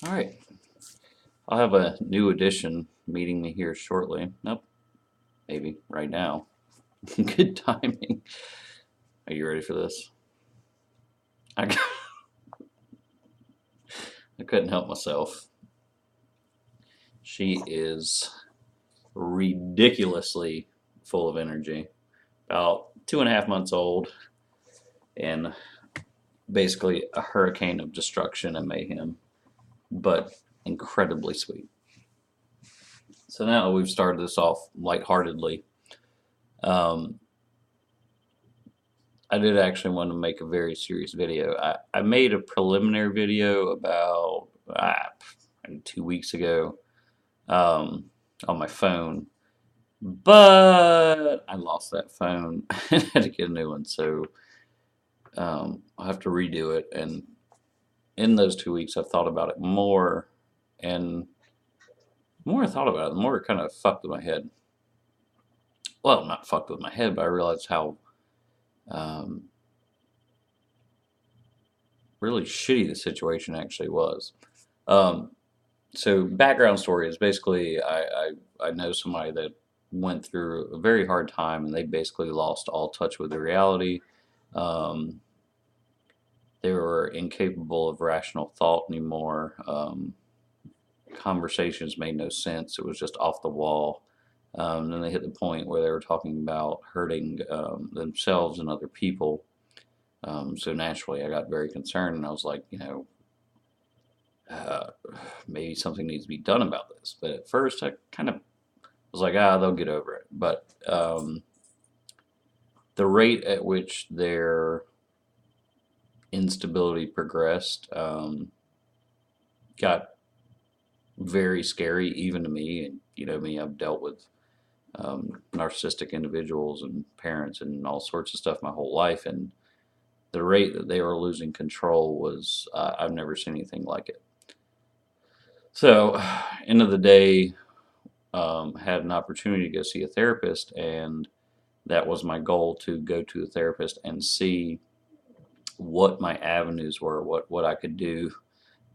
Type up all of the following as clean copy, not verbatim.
All right, I'll have a new edition meeting me here shortly. Nope, maybe right now. Good timing. Are you ready for this? I, I couldn't help myself. She is ridiculously full of energy. About 2.5 months old, and basically a hurricane of destruction and mayhem, but incredibly sweet. So now we've started this off lightheartedly. Um, I did actually want to make a very serious video. I made a preliminary video about 2 weeks ago on my phone, but I lost that phone and had to get a new one. So I'll have to redo it. And in those 2 weeks, I've thought about it more. And the more I thought about it, the more it kind of fucked with my head. Well, not fucked with my head, but I realized how um, really shitty the situation actually was. Um, so background story is basically I know somebody that went through a very hard time and they basically lost all touch with the reality. Um, they were incapable of rational thought anymore. Conversations made no sense. It was just off the wall. Then they hit the point where they were talking about hurting themselves and other people. So naturally, I got very concerned, and I was like, uh, maybe something needs to be done about this. But at first, I kind of was like, they'll get over it. But the rate at which their instability progressed got very scary, even to me. And you know me, I've dealt with narcissistic individuals and parents and all sorts of stuff my whole life, and the rate that they were losing control was I've never seen anything like it. So, end of the day, had an opportunity to go see a therapist, and that was my goal, to go to a therapist and see what my avenues were, what I could do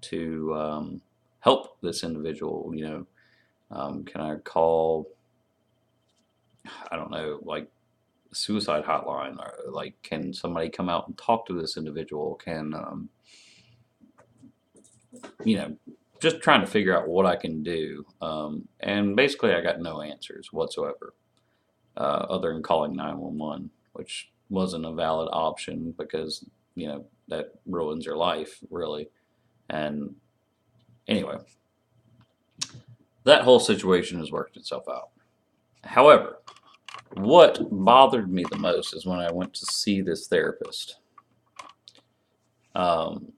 to help this individual. Can I call, I don't know, like suicide hotline, or like, can somebody come out and talk to this individual? Can you know, just trying to figure out what I can do. And basically, I got no answers whatsoever, other than calling 911, which wasn't a valid option because, that ruins your life, really. And anyway, that whole situation has worked itself out. However, what bothered me the most is when I went to see this therapist. Um,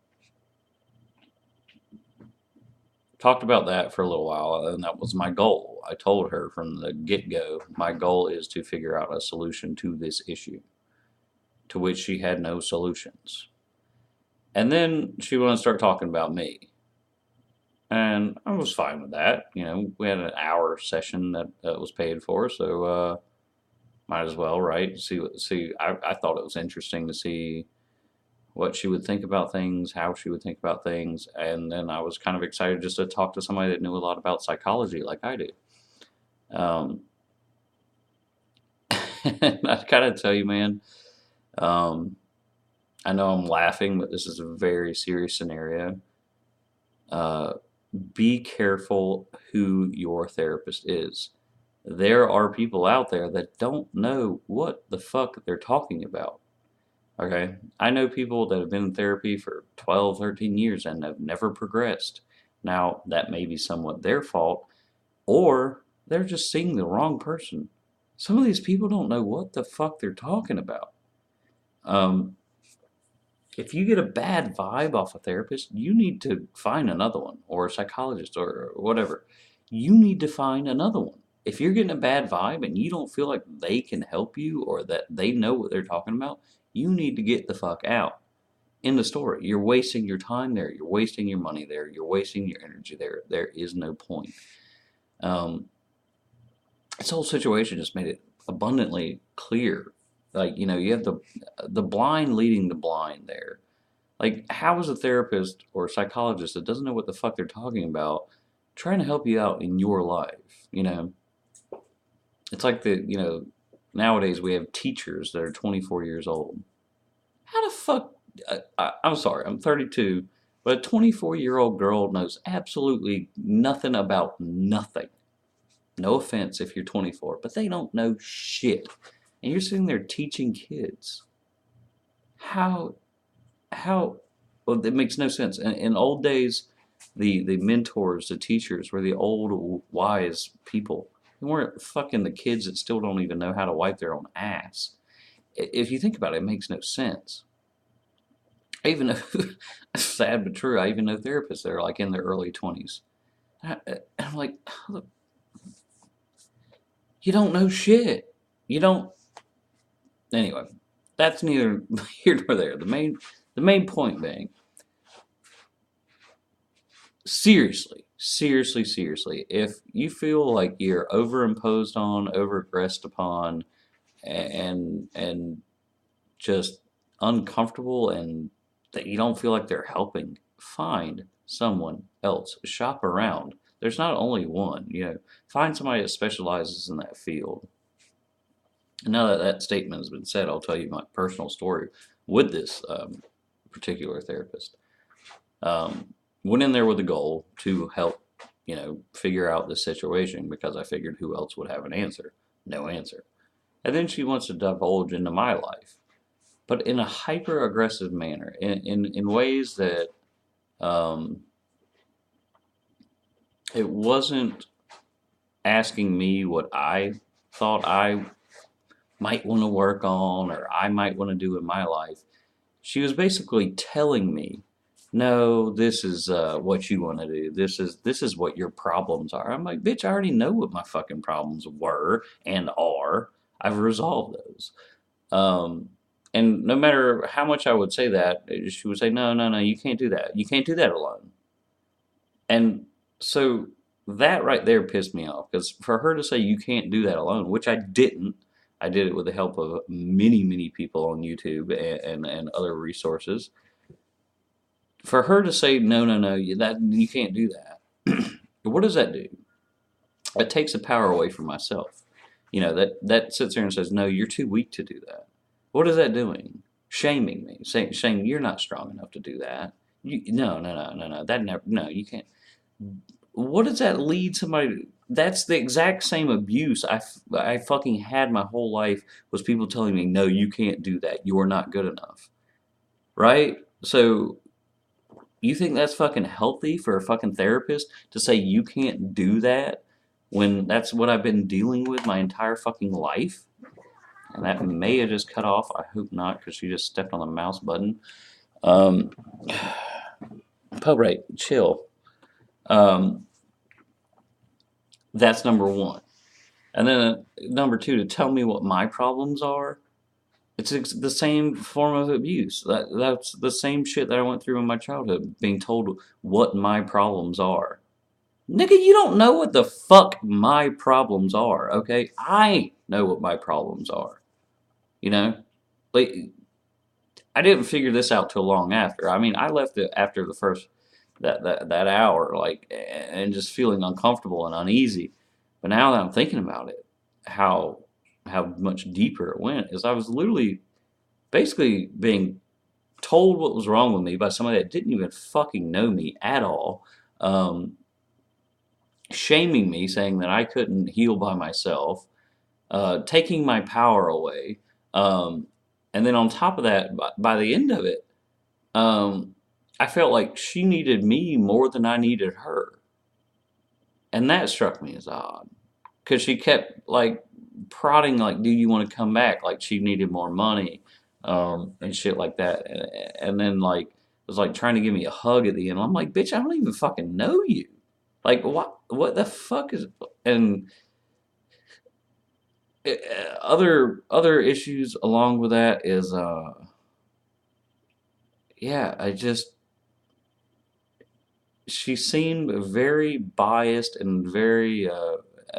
Talked about that for a little while, and that was my goal. I told her from the get go, my goal is to figure out a solution to this issue, to which she had no solutions. And then she wanted to start talking about me. And I was fine with that. We had an hour session that was paid for, so might as well, right? I thought it was interesting to see what she would think about things, how she would think about things, and then I was kind of excited just to talk to somebody that knew a lot about psychology like I do. Um, and I gotta tell you, man, um, I know I'm laughing, but this is a very serious scenario. Uh, be careful who your therapist is. There are people out there that don't know what the fuck they're talking about. Okay. I know people that have been in therapy for 12, 13 years and have never progressed. Now, that may be somewhat their fault, or they're just seeing the wrong person. Some of these people don't know what the fuck they're talking about. Um, if you get a bad vibe off a therapist, you need to find another one, or a psychologist, or whatever. You need to find another one. If you're getting a bad vibe and you don't feel like they can help you or that they know what they're talking about, you need to get the fuck out. End of story. You're wasting your time there. You're wasting your money there. You're wasting your energy there. There is no point. Um, this whole situation just made it abundantly clear. Like, you have the blind leading the blind there. Like, how is a therapist or a psychologist that doesn't know what the fuck they're talking about trying to help you out in your life? It's like nowadays we have teachers that are 24 years old. How the fuck? I'm sorry, I'm 32, but a 24-year-old girl knows absolutely nothing about nothing. No offense if you're 24, but they don't know shit. And you're sitting there teaching kids. How, well, it makes no sense. In old days, the mentors, the teachers were the old, wise people. They weren't fucking the kids that still don't even know how to wipe their own ass. If you think about it, it makes no sense. I even know, sad but true, I even know therapists that are like in their early 20s. I'm like, you don't know shit. You don't. Anyway, that's neither here nor there. The main point being, seriously, if you feel like you're overimposed on, overaggressed upon, and just uncomfortable, and that you don't feel like they're helping, find someone else. Shop around. There's not only one. Find somebody that specializes in that field. And now that that statement has been said, I'll tell you my personal story with this particular therapist. Went in there with a goal to help, figure out the situation because I figured who else would have an answer? No answer. And then she wants to divulge into my life, but in a hyper aggressive manner, in ways that it wasn't asking me what I thought I might want to work on or I might want to do in my life. She was basically telling me, no, this is what you want to do. This is what your problems are. I'm like, bitch, I already know what my fucking problems were and are. I've resolved those. And no matter how much I would say that, she would say, no, no, no, you can't do that. You can't do that alone. And so that right there pissed me off because for her to say you can't do that alone, which I didn't. I did it with the help of many, many people on YouTube and other resources. For her to say no, no, no, you can't do that. What does that do? It takes the power away from myself. That sits there and says, no, you're too weak to do that. What is that doing? Shaming me, saying you're not strong enough to do that. No, no, no, no, no. That never. No, you can't. What does that lead somebody to? That's the exact same abuse I fucking had my whole life, was people telling me, no, you can't do that. You're not good enough. Right? So you think that's fucking healthy for a fucking therapist to say you can't do that when that's what I've been dealing with my entire fucking life? And that may have just cut off. I hope not, because she just stepped on the mouse button. Right, chill. That's number one. And then number two, to tell me what my problems are, it's the same form of abuse. That's the same shit that I went through in my childhood, being told what my problems are. Nigga, you don't know what the fuck my problems are, okay? I know what my problems are. Like, I didn't figure this out till long after. I mean, I left it after the first that hour, like, and just feeling uncomfortable and uneasy. But now that I'm thinking about it, how much deeper it went is I was literally basically being told what was wrong with me by somebody that didn't even fucking know me at all, shaming me, saying that I couldn't heal by myself, taking my power away, and then on top of that, by the end of it, I felt like she needed me more than I needed her. And that struck me as odd. Because she kept, like, prodding, like, do you want to come back? Like, she needed more money, and shit like that. And then, like, was, like, trying to give me a hug at the end. I'm like, bitch, I don't even fucking know you. Like, what the fuck is... And other issues along with that is, yeah, she seemed very biased and very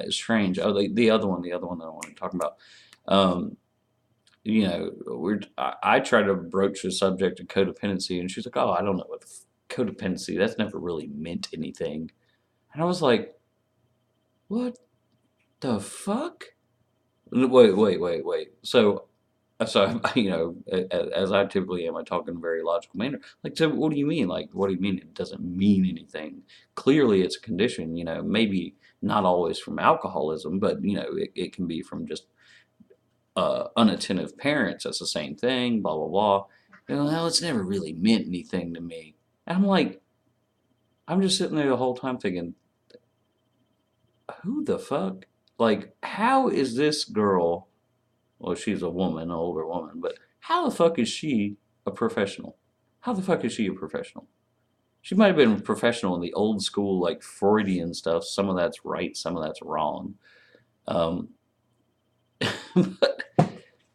strange. Oh, the other one that I want to talk about. I try to broach the subject of codependency, and she's like, "Oh, I don't know what codependency. That's never really meant anything." And I was like, "What the fuck?" Wait. So as I typically am, I talk in a very logical manner. Like, so what do you mean? Like, what do you mean it doesn't mean anything? Clearly, it's a condition. Maybe not always from alcoholism, but it can be from just unattentive parents. That's the same thing. Blah blah blah. Well, it's never really meant anything to me. And I'm like, I'm just sitting there the whole time thinking, who the fuck? Like, how is this girl? Well, she's a woman, an older woman, but how the fuck is she a professional? How the fuck is she a professional? She might have been a professional in the old school, like Freudian stuff. Some of that's right, some of that's wrong. Um, but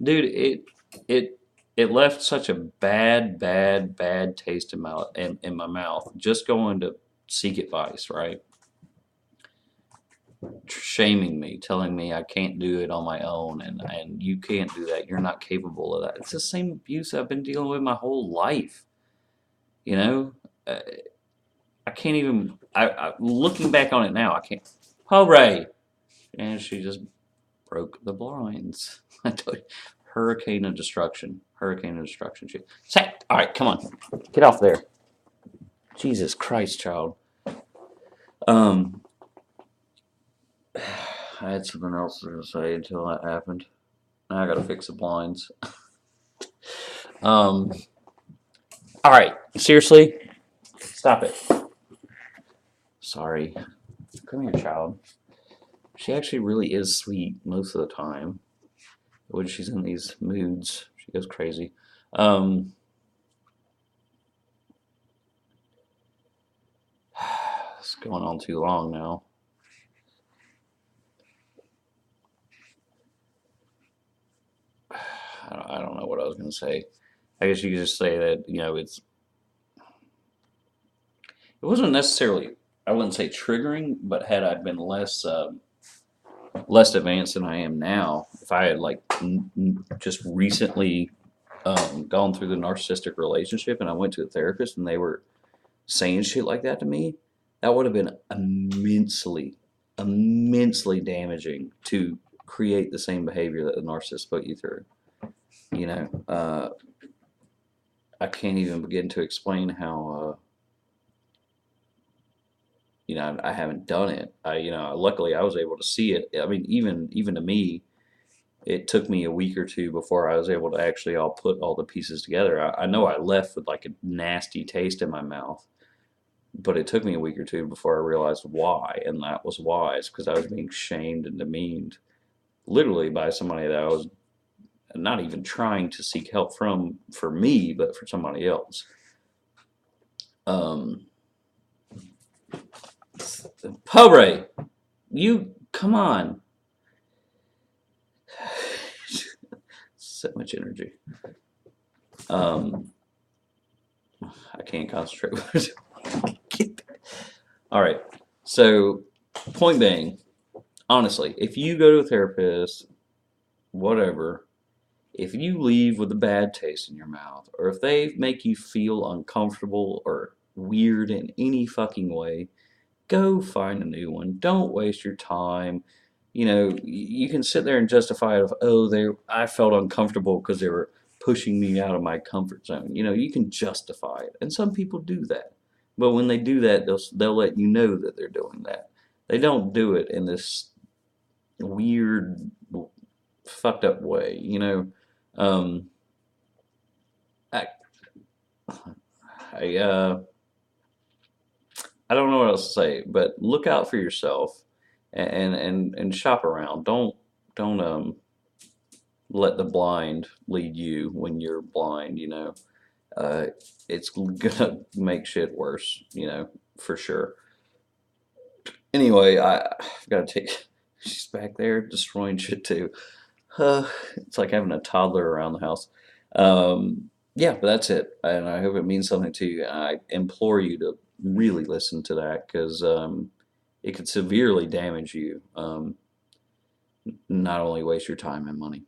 dude, it left such a bad taste in my mouth. Just going to seek advice, right? Shaming me, telling me I can't do it on my own, and you can't do that. You're not capable of that. It's the same abuse I've been dealing with my whole life. You know, uh, I can't even. Looking back on it now, I can't. Hooray! And she just broke the blinds. I told you, hurricane of destruction. Hurricane of destruction. Say, all right, come on, get off there. Jesus Christ, child. Um, I had something else to say until that happened. Now I gotta fix the blinds. All right, seriously, stop it. Sorry. Come here, child. She actually really is sweet most of the time. When she's in these moods, she goes crazy. It's going on too long now. I don't know what I was going to say. I guess you could just say that it wasn't necessarily, I wouldn't say triggering, but had I been less advanced than I am now, if I had like just recently gone through the narcissistic relationship and I went to a therapist and they were saying shit like that to me, that would have been immensely damaging to create the same behavior that the narcissist put you through. I can't even begin to explain how. I haven't done it. Luckily I was able to see it. I mean, even to me, it took me a week or two before I was able to actually all put all the pieces together. I know I left with like a nasty taste in my mouth, but it took me a week or two before I realized why, and that was why. It's because I was being shamed and demeaned, literally by somebody that I was not even trying to seek help from for me, but for somebody else. Pobre, you come on. So much energy. I can't concentrate. All right. So, point being, honestly, if you go to a therapist, whatever, if you leave with a bad taste in your mouth, or if they make you feel uncomfortable or weird in any fucking way, go find a new one. Don't waste your time. You can sit there and justify it of, oh, I felt uncomfortable because they were pushing me out of my comfort zone. You can justify it, and some people do that. But when they do that, they'll let you know that they're doing that. They don't do it in this weird, fucked up way. Um, I, I I don't know what else to say, but look out for yourself and shop around. Don't let the blind lead you when you're blind. Uh, it's gonna make shit worse. For sure. Anyway, I've got to take. She's back there destroying shit too. It's like having a toddler around the house. Yeah, but that's it. And I hope it means something to you. I implore you to really listen to that because it could severely damage you. Not only waste your time and money.